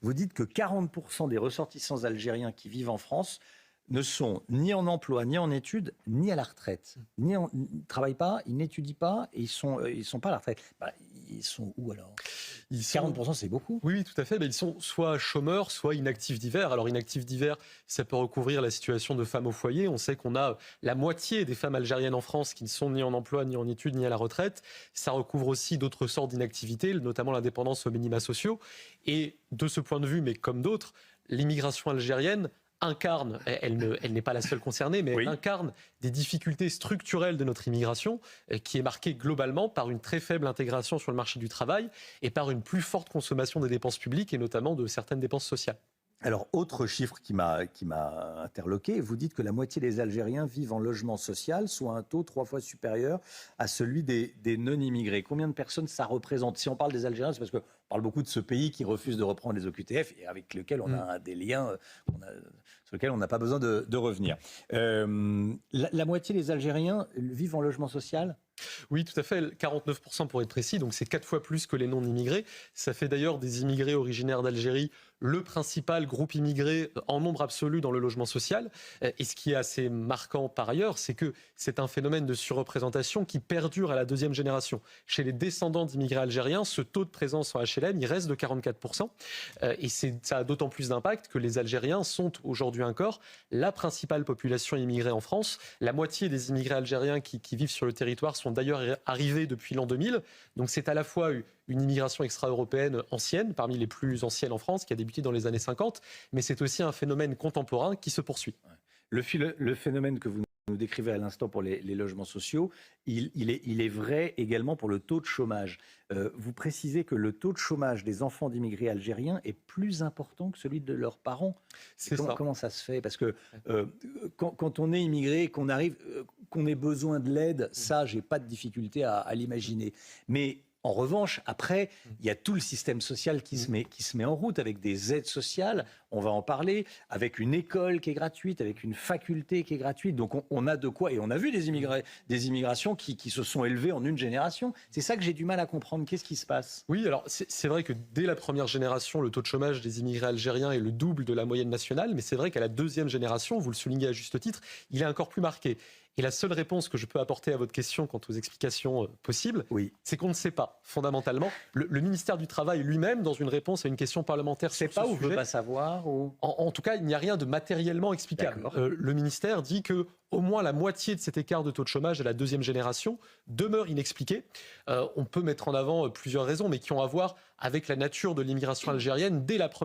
Vous dites que 40% des ressortissants algériens qui vivent en France ne sont ni en emploi, ni en études, ni à la retraite. Ils ne travaillent pas, ils n'étudient pas, et ils sont pas à la retraite. Ils sont où alors? 40%, c'est beaucoup. Oui, tout à fait. Mais ils sont soit chômeurs, soit inactifs divers. Alors, inactifs divers, ça peut recouvrir la situation de femmes au foyer. On sait qu'on a la moitié des femmes algériennes en France qui ne sont ni en emploi, ni en études, ni à la retraite. Ça recouvre aussi d'autres sortes d'inactivités, notamment l'indépendance aux minima sociaux. Et de ce point de vue, mais comme d'autres, l'immigration algérienne incarne, elle n'est pas la seule concernée, mais elle incarne des difficultés structurelles de notre immigration, qui est marquée globalement par une très faible intégration sur le marché du travail et par une plus forte consommation des dépenses publiques et notamment de certaines dépenses sociales. Alors, autre chiffre qui m'a interloqué, vous dites que la moitié des Algériens vivent en logement social, soit un taux 3 fois supérieur à celui des non-immigrés. Combien de personnes ça représente? Si on parle des Algériens, c'est parce qu'on parle beaucoup de ce pays qui refuse de reprendre les OQTF et avec lequel on a des liens sur lesquels on n'a pas besoin de revenir. La moitié des Algériens vivent en logement social? Oui, tout à fait, 49% pour être précis, donc c'est 4 fois plus que les non-immigrés. Ça fait d'ailleurs des immigrés originaires d'Algérie le principal groupe immigré en nombre absolu dans le logement social. Et ce qui est assez marquant par ailleurs, c'est que c'est un phénomène de surreprésentation qui perdure à la deuxième génération. Chez les descendants d'immigrés algériens, ce taux de présence en HLM, il reste de 44%. Et ça a d'autant plus d'impact que les Algériens sont aujourd'hui encore la principale population immigrée en France. La moitié des immigrés algériens qui vivent sur le territoire sont d'ailleurs arrivés depuis l'an 2000. Donc c'est à la fois une immigration extra-européenne ancienne, parmi les plus anciennes en France, qui a débuté dans les années 50, mais c'est aussi un phénomène contemporain qui se poursuit. Le phénomène que vous nous décrivez à l'instant pour les logements sociaux, il est vrai également pour le taux de chômage. Vous précisez que le taux de chômage des enfants d'immigrés algériens est plus important que celui de leurs parents. Comment ça se fait? Parce que quand on est immigré, qu'on arrive, qu'on ait besoin de l'aide, ça, j'ai pas de difficulté à l'imaginer. Mais en revanche, après, il y a tout le système social qui se met en route avec des aides sociales, on va en parler, avec une école qui est gratuite, avec une faculté qui est gratuite. Donc on a de quoi, et on a vu des immigrations qui se sont élevées en une génération. C'est ça que j'ai du mal à comprendre. Qu'est-ce qui se passe? Oui, alors c'est vrai que dès la première génération, le taux de chômage des immigrés algériens est le double de la moyenne nationale, mais c'est vrai qu'à la deuxième génération, vous le soulignez à juste titre, il est encore plus marqué. Et la seule réponse que je peux apporter à votre question quant aux explications possibles, c'est qu'on ne sait pas, fondamentalement. Le ministère du Travail lui-même, dans une réponse à une question parlementaire sur ce sujet... C'est pas ou veut pas savoir ou... En tout cas, il n'y a rien de matériellement explicable. Le ministère dit que au moins la moitié de cet écart de taux de chômage à la deuxième génération demeure inexpliqué. On peut mettre en avant plusieurs raisons, mais qui ont à voir avec la nature de l'immigration algérienne dès la première